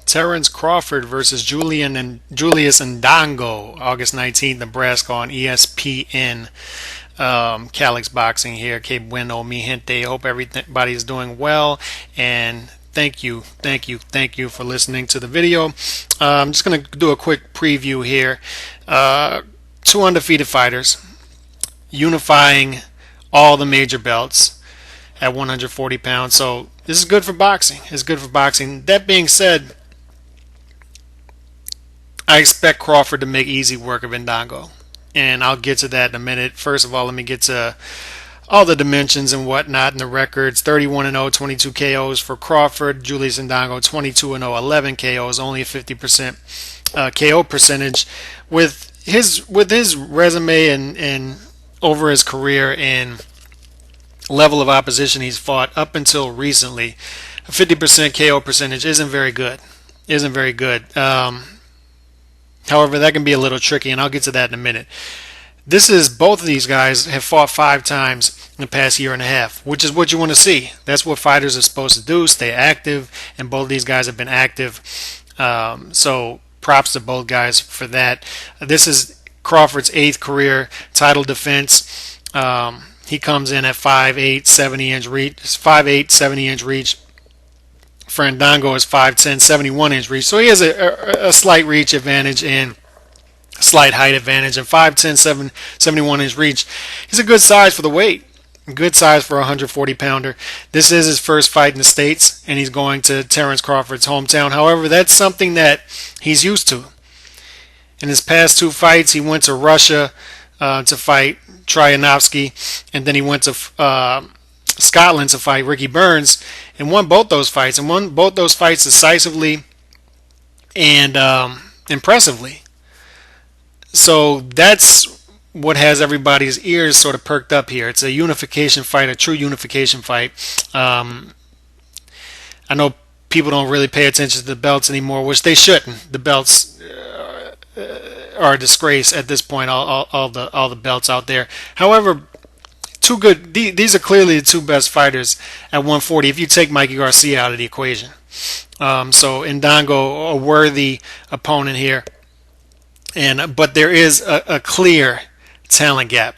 Terence Crawford versus Julius Indongo, August 19th, Nebraska on ESPN. Calix Boxing here. Que bueno, mi gente. Hope everybody's doing well. And thank you for listening to the video. I'm just going to do a quick preview here. Two undefeated fighters unifying all the major belts at 140 pounds. So this is good for boxing. It's good for boxing. That being said, I expect Crawford to make easy work of Indongo, and I'll get to that in a minute. First of all, let me get to all the dimensions and whatnot and the records. 31-0, 22 KOs for Crawford. Julius Indongo, 22-0, 11 KOs, only a 50% KO percentage. With his resume and over his career and level of opposition he's fought up until recently, a 50% KO percentage isn't very good. However, that can be a little tricky, and I'll get to that in a minute. Both of these guys have fought 5 times in the past year and a half, which is what you want to see. That's what fighters are supposed to do, stay active, and both of these guys have been active. So props to both guys for that. This is Crawford's 8th career title defense. He comes in at 5'8", 70-inch reach. 5'8", 70-inch reach. For Indongo is 5'10", 71-inch reach. So he has a slight reach advantage and slight height advantage. And 5'10", 71-inch reach. He's a good size for the weight. Good size for a 140-pounder. This is his first fight in the States, and he's going to Terence Crawford's hometown. However, that's something that he's used to. In his past 2 fights, he went to Russia to fight Tryanovsky, and then he went to Scotland to fight Ricky Burns, and won both those fights, decisively and impressively. So that's what has everybody's ears sort of perked up here. It's a unification fight, a true unification fight. I know people don't really pay attention to the belts anymore, which they shouldn't. The belts are a disgrace at this point. All the belts out there. However, two good. These are clearly the 2 best fighters at 140. If you take Mikey Garcia out of the equation, so Indongo, a worthy opponent here, but there is a clear talent gap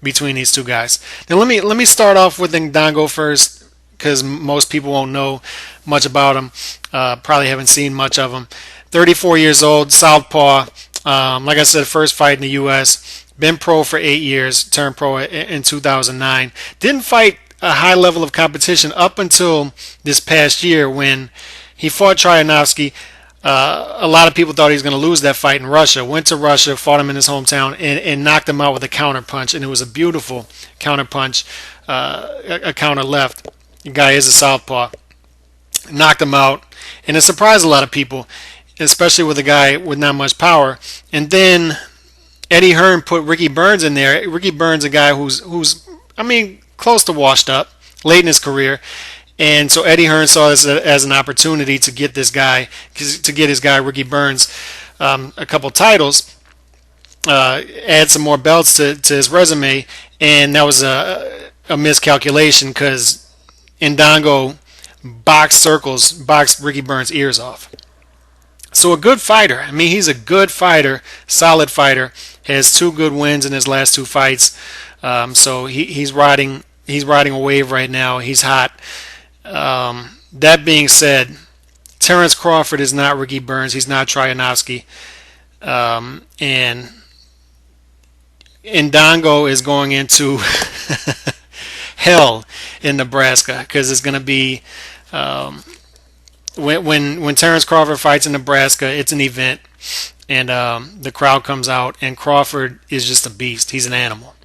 between these 2 guys. Now let me start off with Indongo first, because most people won't know much about him. Probably haven't seen much of him. 34 years old, southpaw. Like I said, first fight in the U.S. Been pro for 8 years, turned pro in 2009. Didn't fight a high level of competition up until this past year when he fought Tryanovsky. A lot of people thought he was going to lose that fight in Russia. Went to Russia, fought him in his hometown, and knocked him out with a counter punch. And it was a beautiful counter punch, a counter left. The guy is a southpaw. Knocked him out. And it surprised a lot of people, especially with a guy with not much power. And then Eddie Hearn put Ricky Burns in there. Ricky Burns, a guy who's close to washed up, late in his career. And so Eddie Hearn saw this as an opportunity to get his guy Ricky Burns a couple titles, add some more belts to his resume, and that was a miscalculation because Indongo boxed Ricky Burns' ears off. So a good fighter. He's a good fighter, solid fighter. Has 2 good wins in his last 2 fights. So he's riding a wave right now. He's hot. That being said, Terence Crawford is not Ricky Burns. He's not Tryanovsky. And Indongo is going into hell in Nebraska because it's going to be when Terence Crawford fights in Nebraska, it's an event, and the crowd comes out, and Crawford is just a beast. He's an animal.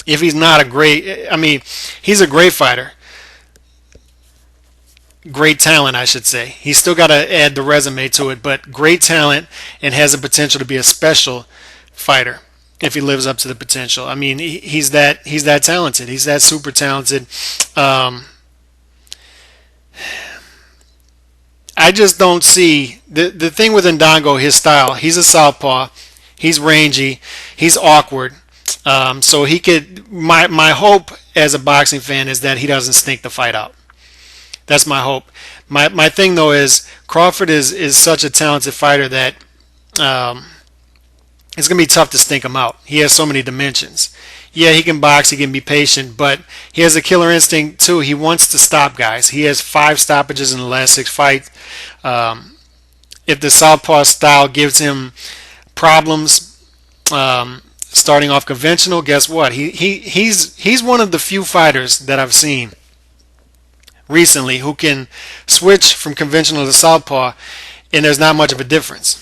If he's not he's a great fighter. Great talent, I should say. He's still got to add the resume to it, but great talent and has the potential to be a special fighter if he lives up to the potential. He's that talented. He's that super talented. I just don't see the thing with Indongo, his style. He's a southpaw. He's rangy. He's awkward. So he could. My hope as a boxing fan is that he doesn't stink the fight out. That's my hope. My thing though is Crawford is such a talented fighter that um, it's gonna be tough to stink him out. He has so many dimensions. Yeah, he can box, he can be patient, but he has a killer instinct too. He wants to stop guys. He has 5 stoppages in the last 6 fights. If the southpaw style gives him problems, starting off conventional, guess what? He's one of the few fighters that I've seen recently who can switch from conventional to southpaw, and there's not much of a difference.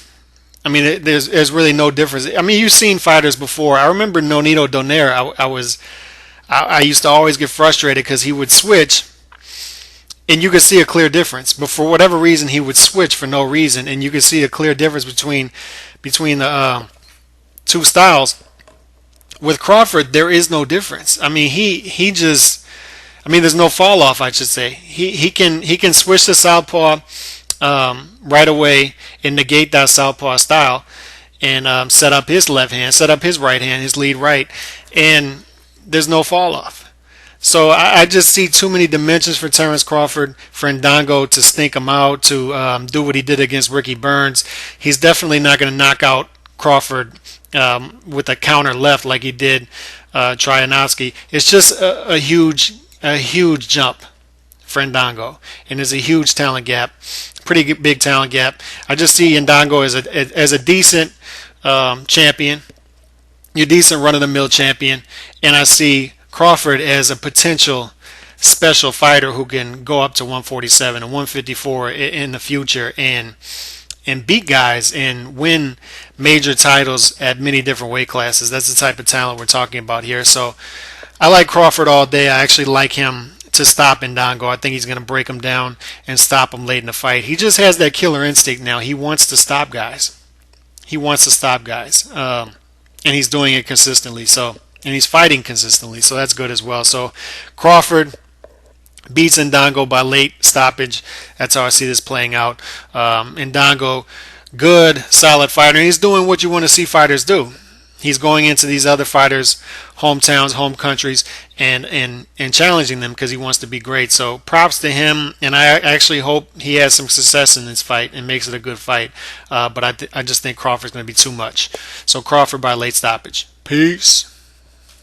I mean, there's really no difference. I mean, you've seen fighters before. I remember Nonito Donaire. I used to always get frustrated because he would switch, and you could see a clear difference. But for whatever reason, he would switch for no reason, and you could see a clear difference between the two styles. With Crawford, there is no difference. I mean, he just. I mean, there's no fall off. I should say he can switch to southpaw right away and negate that southpaw style and set up his left hand, set up his right hand, his lead right, and there's no fall off. So I just see too many dimensions for Terence Crawford, for Indongo to stink him out, to do what he did against Ricky Burns. He's definitely not going to knock out Crawford with a counter left like he did Tryanovsky. It's just a huge jump for Indongo, and there's a huge talent gap, pretty big talent gap. I just see Indongo as a decent champion, your decent run-of-the-mill champion, and I see Crawford as a potential special fighter who can go up to 147 and 154 in the future and beat guys and win major titles at many different weight classes. That's the type of talent we're talking about here. So I like Crawford all day. I actually like him to stop Indongo. I think he's going to break him down and stop him late in the fight. He just has that killer instinct now. He wants to stop guys. He wants to stop guys. And he's doing it consistently. And he's fighting consistently. So that's good as well. So Crawford beats Indongo by late stoppage. That's how I see this playing out. Indongo, good, solid fighter. And he's doing what you want to see fighters do. He's going into these other fighters' hometowns, home countries, and challenging them because he wants to be great. So props to him, and I actually hope he has some success in this fight and makes it a good fight. But I just think Crawford's going to be too much. So Crawford by late stoppage. Peace.